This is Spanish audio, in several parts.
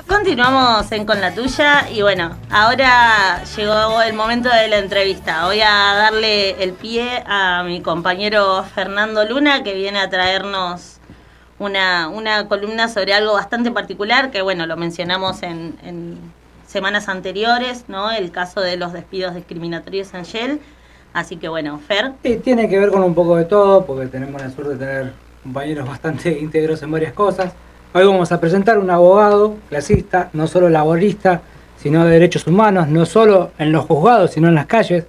Continuamos en Con la Tuya y bueno, ahora llegó el momento de la entrevista. Voy a darle el pie a mi compañero Fernando Luna, que viene a traernos una columna sobre algo bastante particular, que bueno, lo mencionamos en semanas anteriores, ¿no? El caso de los despidos discriminatorios en Shell. Así que bueno, Fer. Tiene que ver con un poco de todo, porque tenemos la suerte de tener compañeros bastante íntegros en varias cosas. Hoy vamos a presentar un abogado clasista, no solo laborista, sino de derechos humanos, no solo en los juzgados, sino en las calles.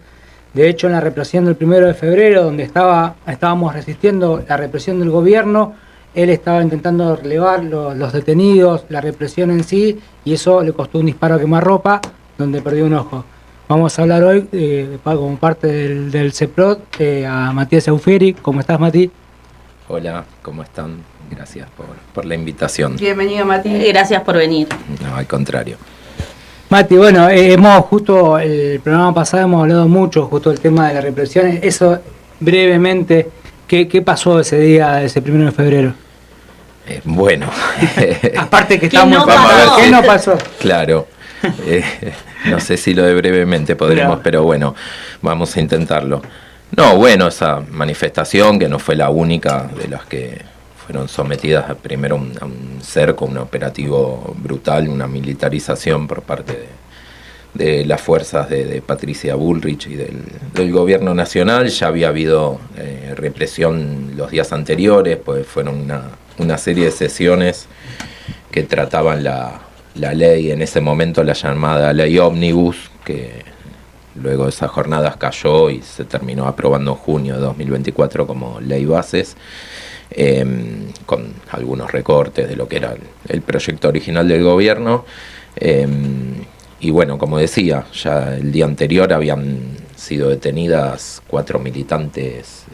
De hecho, en la represión del 1 de febrero, donde estábamos resistiendo la represión del gobierno, él estaba intentando relevar los detenidos, la represión en sí, y eso le costó un disparo a quemarropa, donde perdió un ojo. Vamos a hablar hoy, como parte del CEPROT, a Matías Euferi. ¿Cómo estás, Mati? Hola, ¿cómo están? Gracias por la invitación. Bienvenido, Mati. Gracias por venir. No, al contrario. Mati, bueno, justo el programa pasado hemos hablado mucho justo del tema de la represión. Eso, brevemente, ¿qué pasó ese día, ese 1 de febrero? Bueno. Aparte que estamos... ¿Qué no pasó? Claro. No sé si lo de brevemente podremos, pero bueno, vamos a intentarlo. No, bueno, esa manifestación, que no fue la única de las que fueron sometidas primero a un cerco, un operativo brutal, una militarización por parte de las fuerzas de Patricia Bullrich y del gobierno nacional. Ya había habido represión los días anteriores, pues fueron una serie de sesiones que trataban la ley, en ese momento la llamada ley ómnibus, que luego de esas jornadas cayó y se terminó aprobando en junio de 2024 como ley bases, con algunos recortes de lo que era el proyecto original del gobierno. Y bueno, como decía, ya el día anterior habían sido detenidas 4 militantes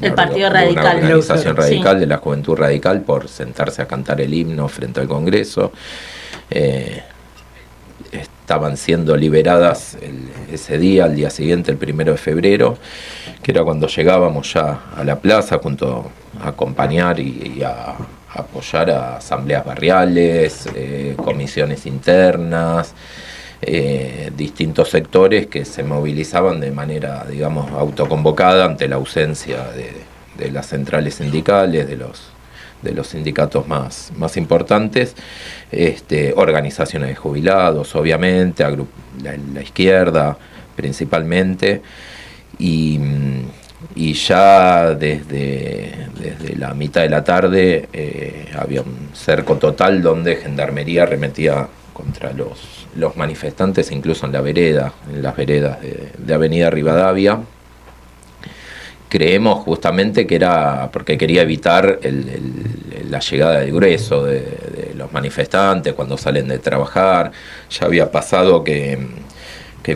del Partido Radical, una organización radical, sí, de la Juventud Radical, por sentarse a cantar el himno frente al Congreso. Estaban siendo liberadas ese día, al día siguiente, el 1 de febrero, que era cuando llegábamos ya a la plaza junto a acompañar y a apoyar a asambleas barriales, comisiones internas, distintos sectores que se movilizaban de manera, digamos, autoconvocada ante la ausencia de las centrales sindicales, de los sindicatos más importantes, organizaciones de jubilados, obviamente, la izquierda principalmente, y ya desde la mitad de la tarde había un cerco total donde Gendarmería arremetía contra los manifestantes, incluso en las veredas de Avenida Rivadavia. Creemos justamente que era porque quería evitar la llegada del grueso de los manifestantes cuando salen de trabajar. Ya había pasado que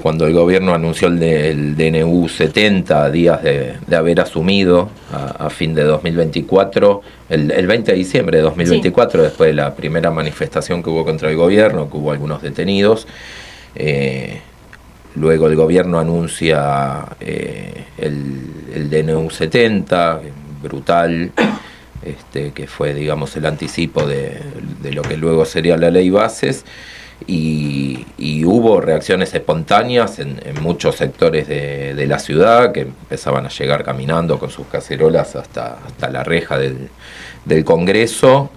cuando el gobierno anunció el DNU 70 días de haber asumido a fin de 2024, el 20 de diciembre de 2024, sí, después de la primera manifestación que hubo contra el gobierno, que hubo algunos detenidos, luego el gobierno anuncia el DNU 70, brutal, que fue, digamos, el anticipo de lo que luego sería la ley bases, y hubo reacciones espontáneas en muchos sectores de la ciudad, que empezaban a llegar caminando con sus cacerolas hasta la reja del Congreso,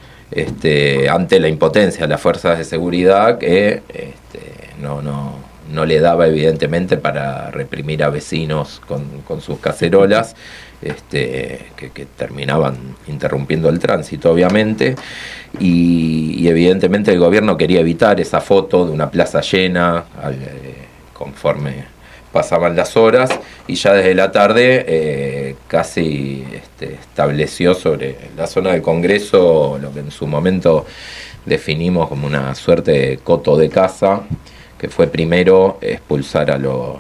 ante la impotencia de las fuerzas de seguridad, que no le daba evidentemente para reprimir a vecinos con sus cacerolas, que terminaban interrumpiendo el tránsito, obviamente, y evidentemente el gobierno quería evitar esa foto de una plaza llena conforme pasaban las horas, y ya desde la tarde casi estableció sobre la zona del Congreso lo que en su momento definimos como una suerte de coto de caza, que fue primero expulsarnos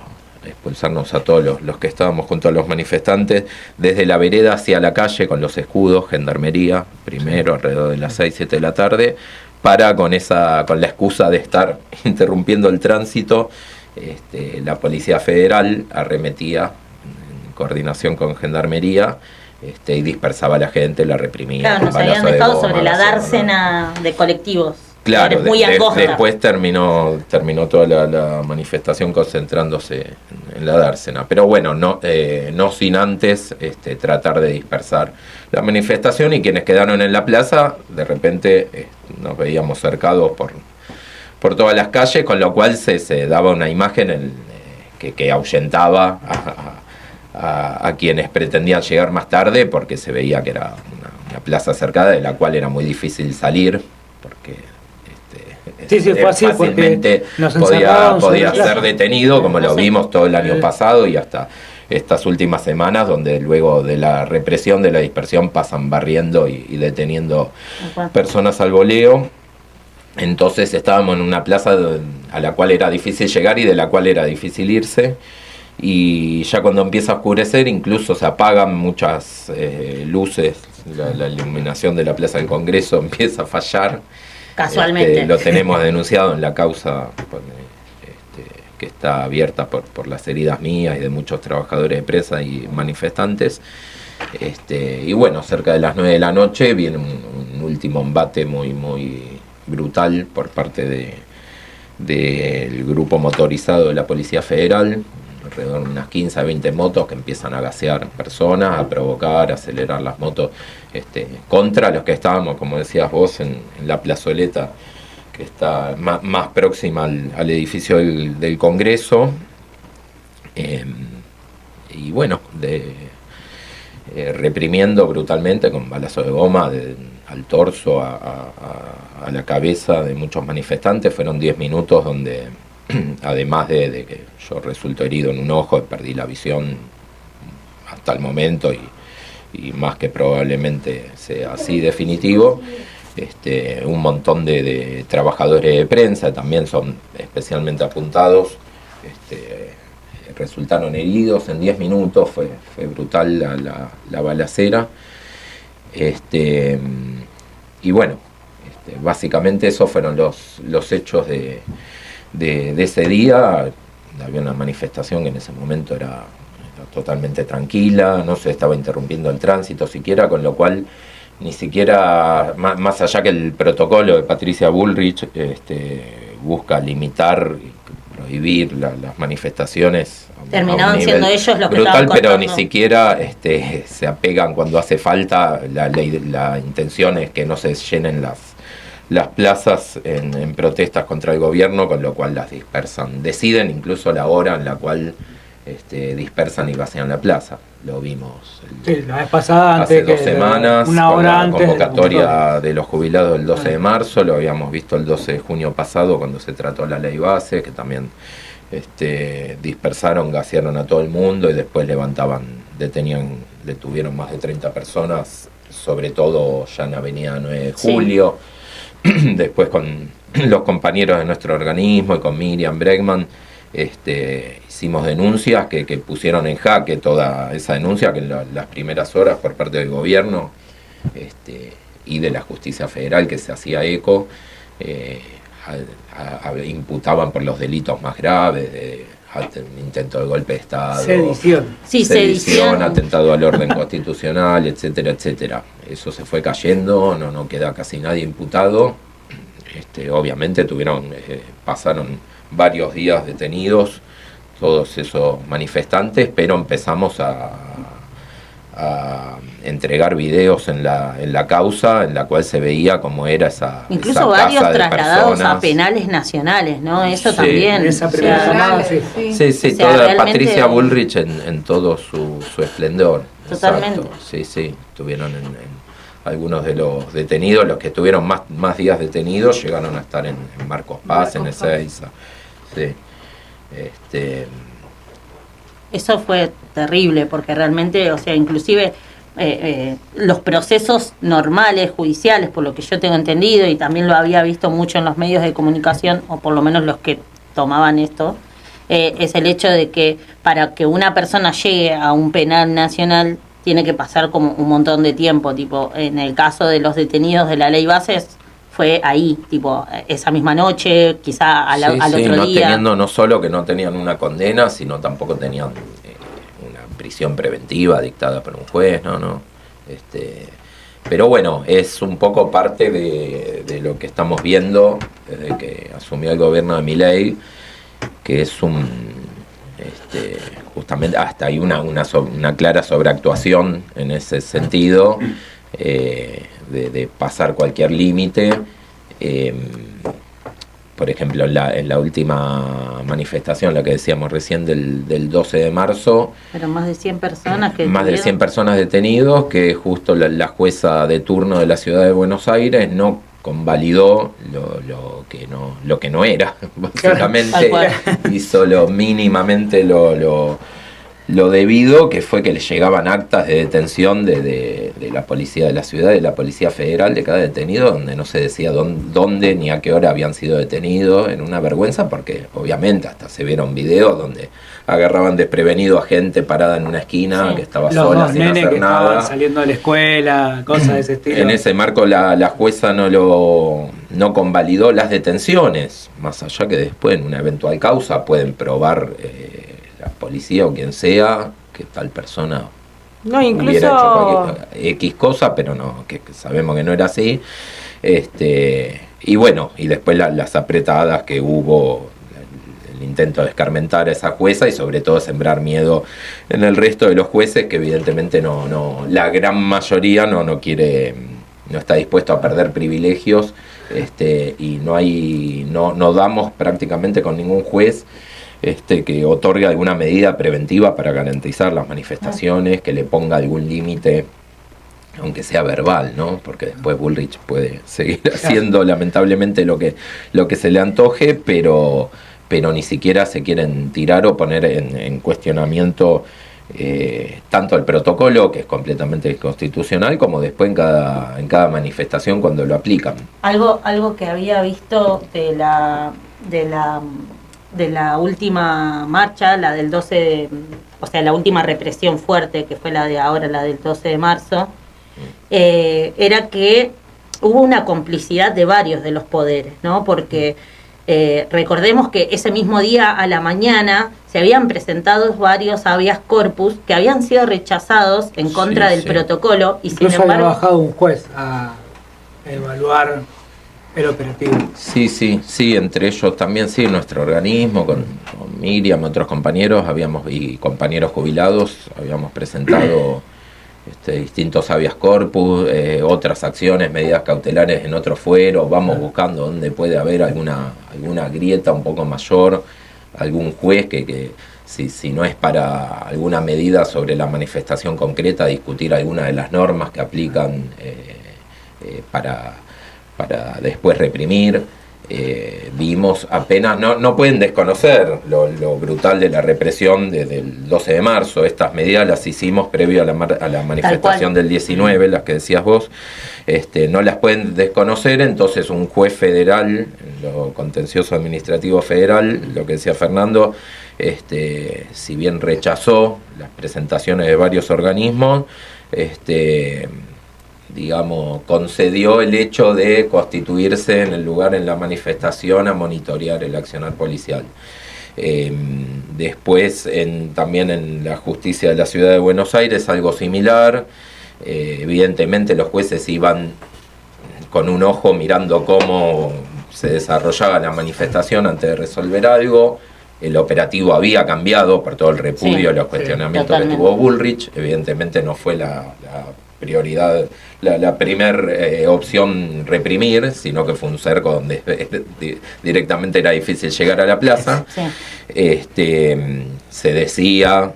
a todos los que estábamos junto a los manifestantes desde la vereda hacia la calle con los escudos, Gendarmería, primero alrededor de las 6, 7 de la tarde, para con la excusa de estar interrumpiendo el tránsito, la Policía Federal arremetía en coordinación con Gendarmería y dispersaba a la gente, la reprimía. Claro, nos habían dejado sobre la dársena de colectivos. Claro, muy angosta. Después terminó toda la manifestación concentrándose en la dársena. Pero bueno, no sin antes tratar de dispersar la manifestación, y quienes quedaron en la plaza, de repente nos veíamos cercados por todas las calles, con lo cual se daba una imagen que ahuyentaba a quienes pretendían llegar más tarde, porque se veía que era una plaza cercada de la cual era muy difícil salir, porque fue así, fácilmente podía ser detenido, como lo vimos todo el año pasado y hasta estas últimas semanas, donde luego de la represión, de la dispersión, pasan barriendo y deteniendo personas al voleo. Entonces estábamos en una plaza a la cual era difícil llegar y de la cual era difícil irse, y ya cuando empieza a oscurecer incluso se apagan muchas luces, la iluminación de la Plaza del Congreso empieza a fallar. Casualmente. Lo tenemos denunciado en la causa que está abierta por las heridas mías y de muchos trabajadores de prensa y manifestantes. Y bueno, cerca de las 9 de la noche viene un último embate muy brutal por parte del grupo motorizado de la Policía Federal, alrededor de unas 15 a 20 motos que empiezan a gasear personas, a provocar, a acelerar las motos contra los que estábamos, como decías vos, en la plazoleta que está más próxima al edificio del Congreso. Y bueno, reprimiendo brutalmente con balazos de goma al torso, a la cabeza de muchos manifestantes. Fueron 10 minutos donde, además de que yo resulto herido en un ojo, perdí la visión hasta el momento, y más que probablemente sea así definitivo. Un montón de trabajadores de prensa también son especialmente apuntados, resultaron heridos en 10 minutos. Fue brutal la balacera. Y bueno, básicamente esos fueron los hechos de ese día. Había una manifestación que en ese momento era totalmente tranquila, no se estaba interrumpiendo el tránsito siquiera, con lo cual ni siquiera, más allá que el protocolo de Patricia Bullrich busca limitar y prohibir las manifestaciones. Terminaban siendo ellos los que brutal, estaban pero cortando. ni siquiera se apegan cuando hace falta. La intención es que no se llenen las plazas en protestas contra el gobierno, con lo cual las dispersan. Deciden incluso la hora en la cual dispersan y vacían la plaza. Lo vimos la vez pasada, hace antes 2 semanas, una con hora la antes convocatoria de los jubilados el 12 de marzo. Lo habíamos visto el 12 de junio pasado, cuando se trató la ley base, que también dispersaron, gasearon a todo el mundo y después detuvieron más de 30 personas, sobre todo ya en Avenida 9 de Julio. Sí. Después con los compañeros de nuestro organismo y con Miriam Bregman hicimos denuncias que pusieron en jaque toda esa denuncia, que en las primeras horas por parte del gobierno y de la justicia federal, que se hacía eco, imputaban por los delitos más graves de intento de golpe de Estado, sedición, atentado al orden constitucional, etcétera, etcétera. Eso se fue cayendo, no queda casi nadie imputado. Obviamente pasaron varios días detenidos todos esos manifestantes, pero empezamos a entregar videos en la causa, en la cual se veía cómo era incluso esa varios casa de trasladados personas. A penales nacionales, ¿no? Eso Sí. también. Esa primera llamada, sí. Sí, O sea, toda realmente... Patricia Bullrich en todo su esplendor. Totalmente. Exacto. Sí, estuvieron en algunos de los detenidos, los que estuvieron más días detenidos, llegaron a estar en Marcos Paz, en Ezeiza. Sí. Eso fue terrible, porque realmente, o sea, inclusive los procesos normales, judiciales, por lo que yo tengo entendido, y también lo había visto mucho en los medios de comunicación, o por lo menos los que tomaban esto, es el hecho de que para que una persona llegue a un penal nacional tiene que pasar como un montón de tiempo. Tipo, en el caso de los detenidos de la ley bases, fue ahí, tipo, esa misma noche, quizá al otro día. No solo que no tenían una condena, sino tampoco tenían una prisión preventiva dictada por un juez, no. Pero bueno, es un poco parte de lo que estamos viendo desde que asumió el gobierno de Milei, que es justamente hasta hay una clara sobreactuación en ese sentido, de pasar cualquier límite. Por ejemplo, en la última manifestación, la que decíamos recién del 12 de marzo... Pero más de 100 personas que... Más de 100 personas detenidos, que justo la jueza de turno de la ciudad de Buenos Aires no convalidó lo que no era, básicamente. Hizo lo mínimamente lo debido, que fue que le llegaban actas de detención de la policía de la ciudad, de la policía federal, de cada detenido, donde no se decía dónde ni a qué hora habían sido detenidos, en una vergüenza, porque obviamente hasta se vieron videos donde agarraban desprevenido a gente parada en una esquina, que estaba sola, sin hacer nada, saliendo de la escuela, cosas de ese estilo. En ese marco la jueza no convalidó las detenciones, más allá que después en una eventual causa pueden probar la policía o quien sea que tal persona hubiera hecho cualquier X cosa, pero no, que sabemos que no era así. Y bueno, y después las apretadas que hubo, el intento de escarmentar a esa jueza y sobre todo sembrar miedo en el resto de los jueces, que evidentemente la gran mayoría no quiere, no está dispuesto a perder privilegios, y no damos prácticamente con ningún juez que otorgue alguna medida preventiva para garantizar las manifestaciones, que le ponga algún límite, aunque sea verbal, ¿no? Porque después Bullrich puede seguir haciendo lamentablemente lo que se le antoje, pero ni siquiera se quieren tirar o poner en cuestionamiento tanto el protocolo, que es completamente inconstitucional, como después en cada manifestación cuando lo aplican. Algo que había visto de la última marcha, la del 12 o sea, la última represión fuerte, que fue la de ahora, la del 12 de marzo, era que hubo una complicidad de varios de los poderes, ¿no? Porque recordemos que ese mismo día a la mañana se habían presentado varios habeas corpus que habían sido rechazados en contra del protocolo, y incluso sin embargo había bajado un juez a evaluar el operativo. Sí, entre ellos también, nuestro organismo, con Miriam, otros compañeros, y compañeros jubilados, habíamos presentado distintos habeas corpus, otras acciones, medidas cautelares en otros fueros. Vamos buscando dónde puede haber alguna grieta un poco mayor, algún juez que si no es para alguna medida sobre la manifestación concreta, discutir alguna de las normas que aplican para después reprimir. Vimos apenas, no pueden desconocer lo brutal de la represión desde el 12 de marzo. Estas medidas las hicimos previo a la manifestación del 19, las que decías vos. No las pueden desconocer. Entonces un juez federal, en lo contencioso administrativo federal, lo que decía Fernando, si bien rechazó las presentaciones de varios organismos, digamos, concedió el hecho de constituirse en el lugar, en la manifestación, a monitorear el accionar policial. Después, también en la justicia de la ciudad de Buenos Aires, algo similar. Evidentemente los jueces iban con un ojo mirando cómo se desarrollaba la manifestación antes de resolver algo. El operativo había cambiado por todo el repudio, los cuestionamientos que tuvo Bullrich. Evidentemente no fue la prioridad, la primer opción reprimir, sino que fue un cerco donde directamente era difícil llegar a la plaza. Se decía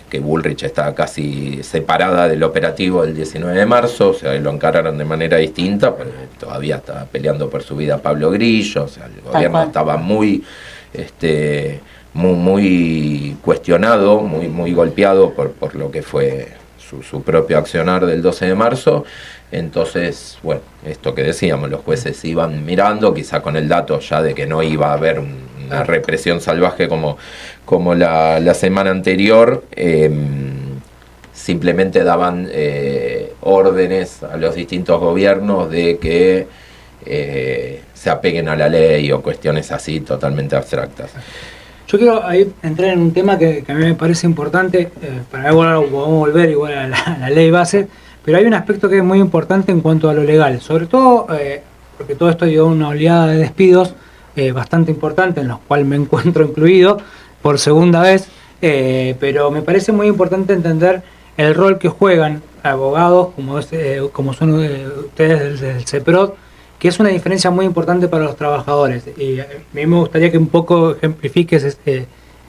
que Bullrich estaba casi separada del operativo del 19 de marzo, o sea, lo encararon de manera distinta, pero todavía estaba peleando por su vida Pablo Grillo, o sea, el gobierno estaba muy cuestionado, muy golpeado por lo que fue su propio accionar del 12 de marzo. Entonces, bueno, esto que decíamos, los jueces iban mirando, quizá con el dato ya de que no iba a haber una represión salvaje como la semana anterior, simplemente daban órdenes a los distintos gobiernos de que se apeguen a la ley o cuestiones así totalmente abstractas. Yo quiero ahí entrar en un tema que a mí me parece importante, para igual podemos volver igual a la ley base, Pero hay un aspecto que es muy importante en cuanto a lo legal, sobre todo porque todo esto dio una oleada de despidos bastante importante, en los cuales me encuentro incluido por segunda vez, pero me parece muy importante entender el rol que juegan abogados como son ustedes del CEPROD, que es una diferencia muy importante para los trabajadores. Y a mí me gustaría que un poco ejemplifiques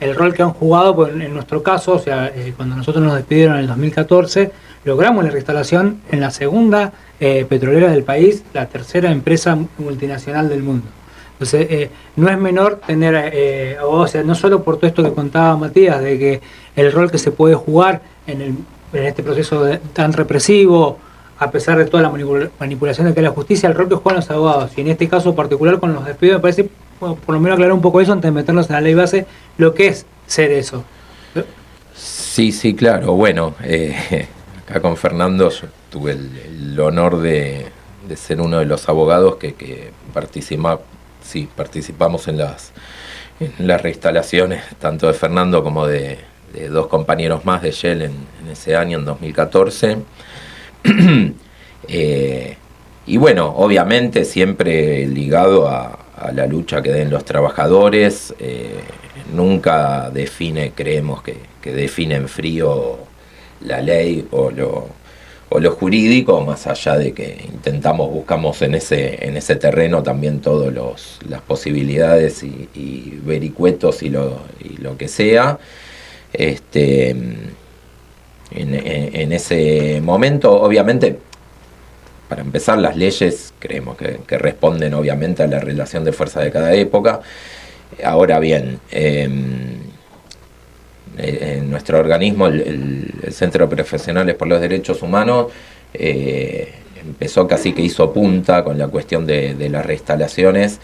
el rol que han jugado, pues en nuestro caso, o sea, cuando nosotros nos despidieron en el 2014, logramos la reinstalación en la segunda petrolera del país, la tercera empresa multinacional del mundo. Entonces, no es menor tener, o sea, no solo por todo esto que contaba Matías, de que el rol que se puede jugar en este proceso tan represivo, a pesar de toda la manipulación de que la justicia, el rol que juegan los abogados, y en este caso particular con los despidos, me parece, bueno, por lo menos aclarar un poco eso antes de meternos en la ley base, lo que es ser eso. Sí, claro. Bueno, acá con Fernando yo tuve el honor de ser uno de los abogados que participamos en las reinstalaciones, tanto de Fernando como de dos compañeros más de Shell en ese año, en 2014. Y bueno, obviamente siempre ligado a la lucha que den los trabajadores, nunca creemos que define en frío la ley o lo jurídico, más allá de que buscamos en ese terreno también todas las posibilidades y vericuetos y lo que sea. En ese momento, obviamente, para empezar, las leyes creemos que responden obviamente a la relación de fuerza de cada época. Ahora bien, en nuestro organismo, el Centro de Profesionales por los Derechos Humanos, empezó casi que hizo punta con la cuestión de las reinstalaciones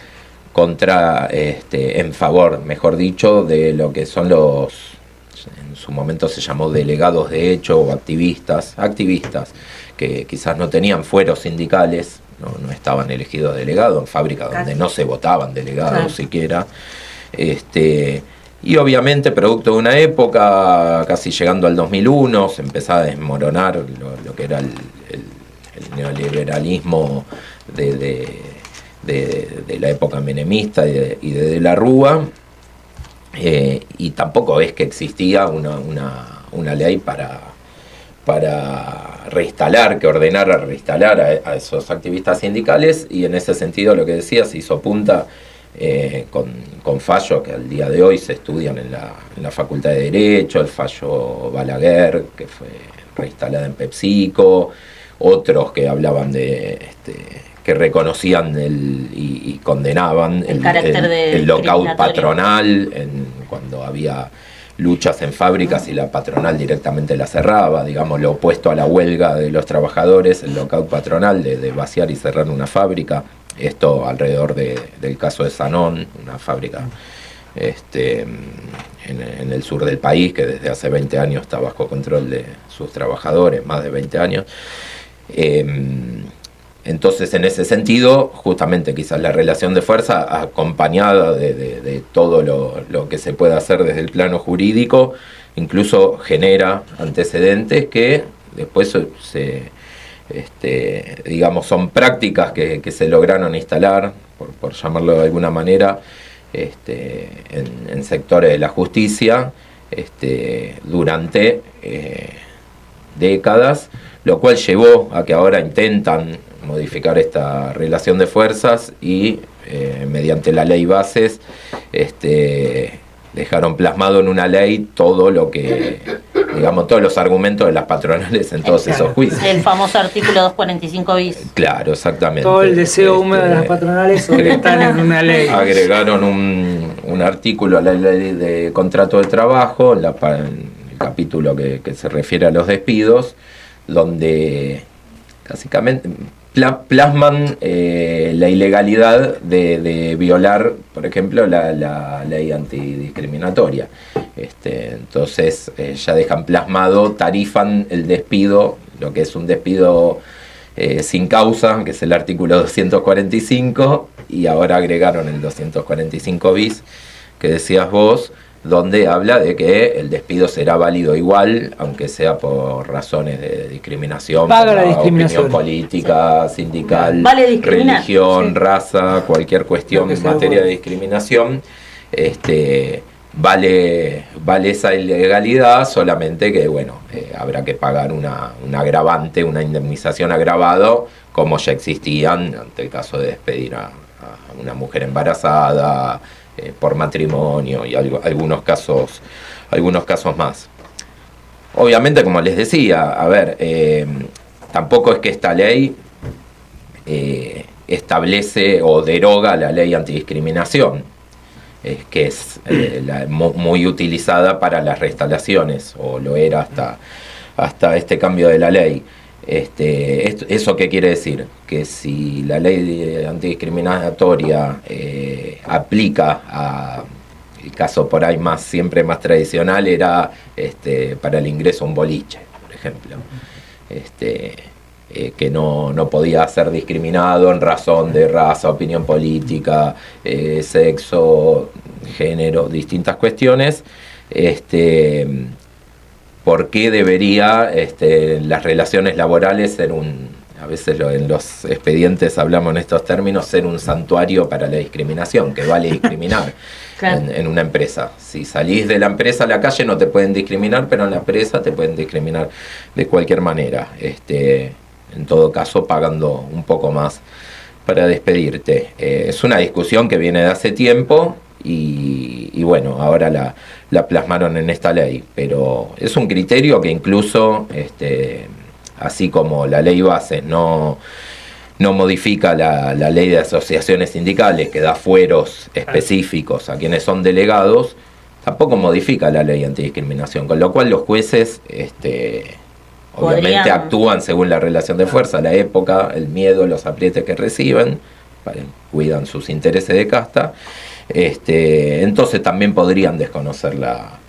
en favor, mejor dicho, de lo que son en su momento se llamó delegados de hecho o activistas que quizás no tenían fueros sindicales, no estaban elegidos delegados en fábricas donde no se votaban delegados siquiera. Y obviamente, producto de una época, casi llegando al 2001, se empezaba a desmoronar lo que era el neoliberalismo de la época menemista y de la Rúa. Y tampoco es que existía una ley para reinstalar, que ordenara reinstalar a esos activistas sindicales, y en ese sentido lo que decía, se hizo punta con fallos que al día de hoy se estudian en la Facultad de Derecho, el fallo Balaguer, que fue reinstalada en PepsiCo, otros que hablaban que reconocían y condenaban el lockout patronal cuando había luchas en fábricas y la patronal directamente la cerraba, digamos, lo opuesto a la huelga de los trabajadores, el lockout patronal de vaciar y cerrar una fábrica. Esto alrededor del caso de Sanón, una fábrica en el sur del país que desde hace 20 años está bajo control de sus trabajadores, más de 20 años. Entonces, en ese sentido, justamente quizás la relación de fuerza, acompañada de todo lo que se puede hacer desde el plano jurídico, incluso genera antecedentes que después digamos, son prácticas que se lograron instalar, por llamarlo de alguna manera, en sectores de la justicia durante décadas, lo cual llevó a que ahora intentan modificar esta relación de fuerzas y mediante la ley bases dejaron plasmado en una ley todo lo que, digamos, todos los argumentos de las patronales en todos esos juicios. El famoso artículo 245 bis. Claro, exactamente. Todo el deseo húmedo de las patronales están en una ley. Agregaron un artículo a la ley de contrato de trabajo, en el capítulo que se refiere a los despidos, donde básicamente plasman la ilegalidad de violar, por ejemplo, la ley antidiscriminatoria. Entonces ya dejan plasmado, tarifan el despido, lo que es un despido sin causa, que es el artículo 245, y ahora agregaron el 245 bis, que decías vos, donde habla de que el despido será válido igual, aunque sea por razones de discriminación, Paga la por discriminación. opinión política, sindical, Vale discriminar. religión, Sí. raza, cualquier cuestión Lo que en sea materia bueno. de discriminación. Vale esa ilegalidad, solamente que bueno, habrá que pagar un agravante, una indemnización agravado, como ya existían ante el caso de despedir a una mujer embarazada, por matrimonio y algunos casos más. Obviamente, como les decía, a ver, tampoco es que esta ley establece o deroga la ley antidiscriminación, que es muy utilizada para las reinstalaciones, o lo era hasta este cambio de la ley. ¿Eso qué quiere decir? Que si la ley antidiscriminatoria aplica a el caso por ahí siempre más tradicional, era para el ingreso a un boliche, por ejemplo, que no podía ser discriminado en razón de raza, opinión política, sexo, género, distintas cuestiones. ¿Por qué debería las relaciones laborales ser a veces en los expedientes hablamos en estos términos, ser un santuario para la discriminación, que vale discriminar? Claro. En una empresa? Si salís de la empresa a la calle no te pueden discriminar, pero en la empresa te pueden discriminar de cualquier manera. En todo caso pagando un poco más para despedirte. Es una discusión que viene de hace tiempo y bueno, ahora la plasmaron en esta ley, pero es un criterio que incluso, así como la ley base no modifica la ley de asociaciones sindicales, que da fueros específicos a quienes son delegados, tampoco modifica la ley antidiscriminación, con lo cual los jueces obviamente actúan según la relación de fuerza, la época, el miedo, los aprietes que reciben, cuidan sus intereses de casta. Entonces también podrían desconocer la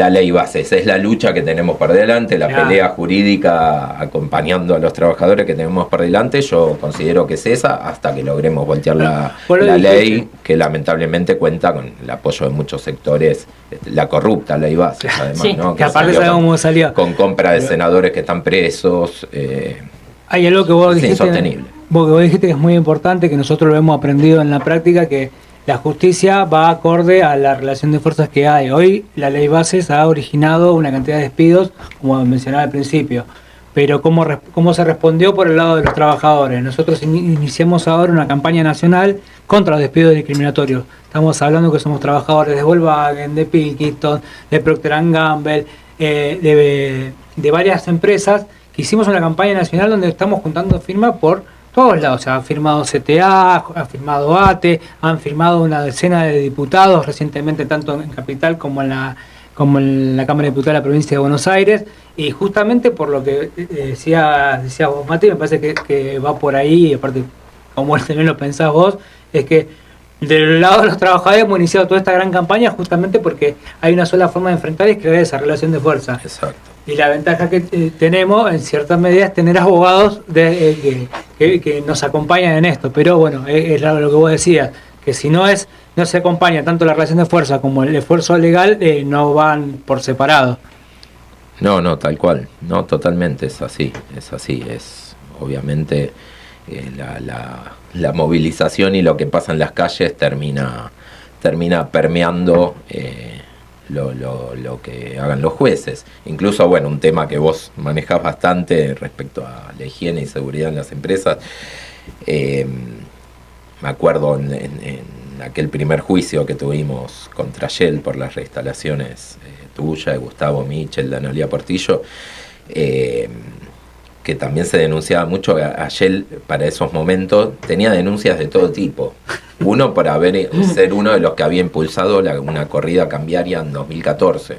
ley base. Esa es la lucha que tenemos por delante, la pelea jurídica acompañando a los trabajadores que tenemos por delante. Yo considero que es esa, hasta que logremos voltear la ley, que lamentablemente cuenta con el apoyo de muchos sectores, la corrupta ley base, además, sí, ¿no? Que aparte sabemos cómo salió. Con compra de senadores que están presos. Hay algo que vos dijiste, insostenible. Vos dijiste que es muy importante, que nosotros lo hemos aprendido en la práctica, que la justicia va acorde a la relación de fuerzas que hay. Hoy la ley bases ha originado una cantidad de despidos, como mencionaba al principio, pero ¿cómo se respondió por el lado de los trabajadores? Nosotros iniciamos ahora una campaña nacional contra los despidos discriminatorios. Estamos hablando que somos trabajadores de Volkswagen, de Pilkington, de Procter & Gamble, de varias empresas, que hicimos una campaña nacional donde estamos juntando firmas por todos lados. O sea, ha firmado CTA, ha firmado ATE, han firmado una decena de diputados recientemente, tanto en Capital como en la Cámara de Diputados de la Provincia de Buenos Aires, y justamente por lo que decía vos, Mati, me parece que va por ahí, y aparte, como también lo pensás vos, es que del lado de los trabajadores hemos iniciado toda esta gran campaña justamente porque hay una sola forma de enfrentar, es crear esa relación de fuerza. Exacto. Y la ventaja que tenemos, en cierta medida, es tener abogados que nos acompañan en esto. Pero bueno, es lo que vos decías, que si no se acompaña tanto la relación de fuerza como el esfuerzo legal, no van por separado. No, tal cual. No, totalmente, es así. Es obviamente la movilización y lo que pasa en las calles termina permeando lo que hagan los jueces. Incluso, bueno, un tema que vos manejás bastante respecto a la higiene y seguridad en las empresas. Me acuerdo en aquel primer juicio que tuvimos contra Shell por las reinstalaciones tuya, de Gustavo Michel, de Analía Portillo, que también se denunciaba mucho. A Shell para esos momentos tenía denuncias de todo tipo. Uno por ser uno de los que había impulsado una corrida cambiaria en 2014,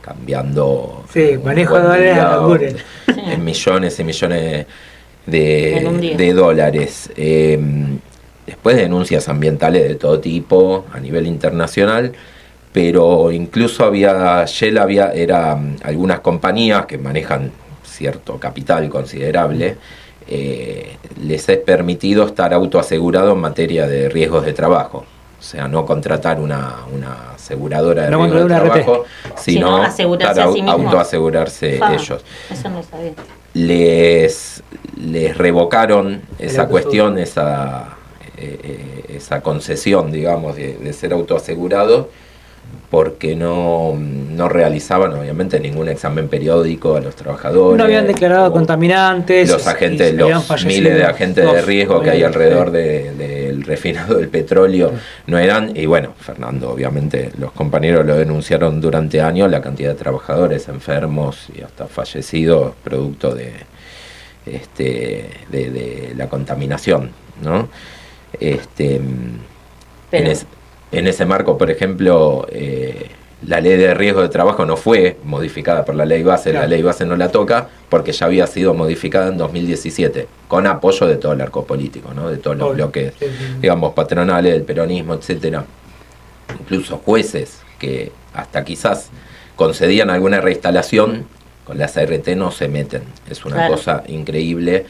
cambiando manejo de dólares a locura, en millones y millones de dólares. Después denuncias ambientales de todo tipo a nivel internacional, pero incluso algunas compañías que manejan cierto capital considerable, les es permitido estar autoasegurado en materia de riesgos de trabajo. O sea, no contratar una aseguradora de No riesgo de contratar una trabajo, sino asegurarse a sí mismos. autoasegurarse ellos. Eso no sabía. Les revocaron esa auto cuestión, esa concesión, digamos, de ser autoasegurado, porque no realizaban obviamente ningún examen periódico a los trabajadores. No habían declarado contaminantes. Los agentes, los miles de agentes de riesgo que hay alrededor del refinado del petróleo no eran. Y bueno, Fernando, obviamente los compañeros lo denunciaron durante años, la cantidad de trabajadores enfermos y hasta fallecidos producto de la contaminación, ¿no? En ese marco, por ejemplo, la ley de riesgo de trabajo no fue modificada por la ley base, claro. La ley base no la toca porque ya había sido modificada en 2017, con apoyo de todo el arco político, ¿no? De todos los bloques, digamos, patronales, del peronismo, etcétera. Incluso jueces que hasta quizás concedían alguna reinstalación, con las ART no se meten. Es una cosa increíble.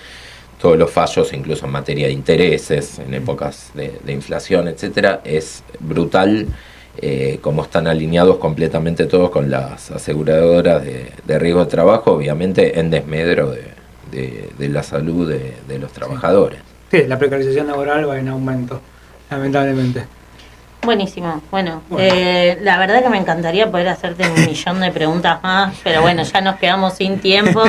Todos los fallos, incluso en materia de intereses, en épocas de inflación, etcétera, es brutal cómo están alineados completamente todos con las aseguradoras de riesgo de trabajo, obviamente en desmedro de la salud de los trabajadores. Sí, la precarización laboral va en aumento, lamentablemente. Buenísimo, bueno. La verdad que me encantaría poder hacerte 1.000.000 de preguntas más, pero bueno, ya nos quedamos sin tiempo.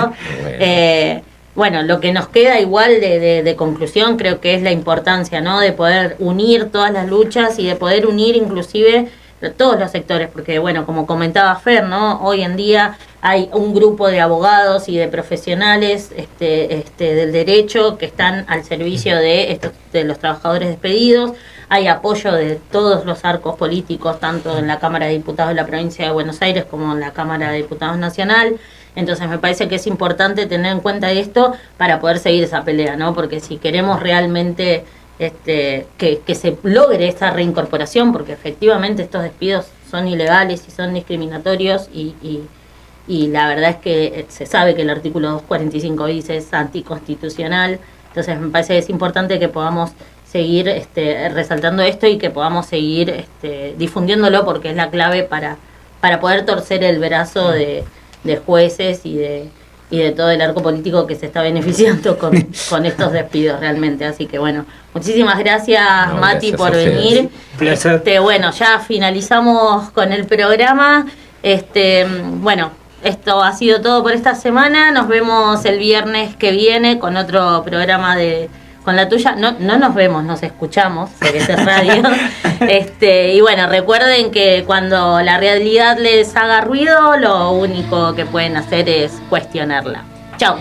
Bueno, lo que nos queda igual de conclusión creo que es la importancia, ¿no? De poder unir todas las luchas y de poder unir inclusive todos los sectores, porque bueno, como comentaba Fer, ¿no? Hoy en día hay un grupo de abogados y de profesionales del derecho que están al servicio de los trabajadores despedidos. Hay apoyo de todos los arcos políticos, tanto en la Cámara de Diputados de la Provincia de Buenos Aires como en la Cámara de Diputados Nacional. Entonces me parece que es importante tener en cuenta esto para poder seguir esa pelea, ¿no? Porque si queremos realmente que se logre esta reincorporación, porque efectivamente estos despidos son ilegales y son discriminatorios y la verdad es que se sabe que el artículo 245 bis es anticonstitucional. Entonces me parece que es importante que podamos seguir resaltando esto y que podamos seguir difundiéndolo, porque es la clave para poder torcer el brazo de jueces y de todo el arco político que se está beneficiando con estos despidos realmente. Así que bueno, muchísimas gracias, Mati, por venir. Placer. Bueno, ya finalizamos con el programa. Bueno, esto ha sido todo por esta semana. Nos vemos el viernes que viene con otro programa con la tuya. No nos vemos, nos escuchamos, porque es radio. Y bueno, recuerden que cuando la realidad les haga ruido, lo único que pueden hacer es cuestionarla. Chao.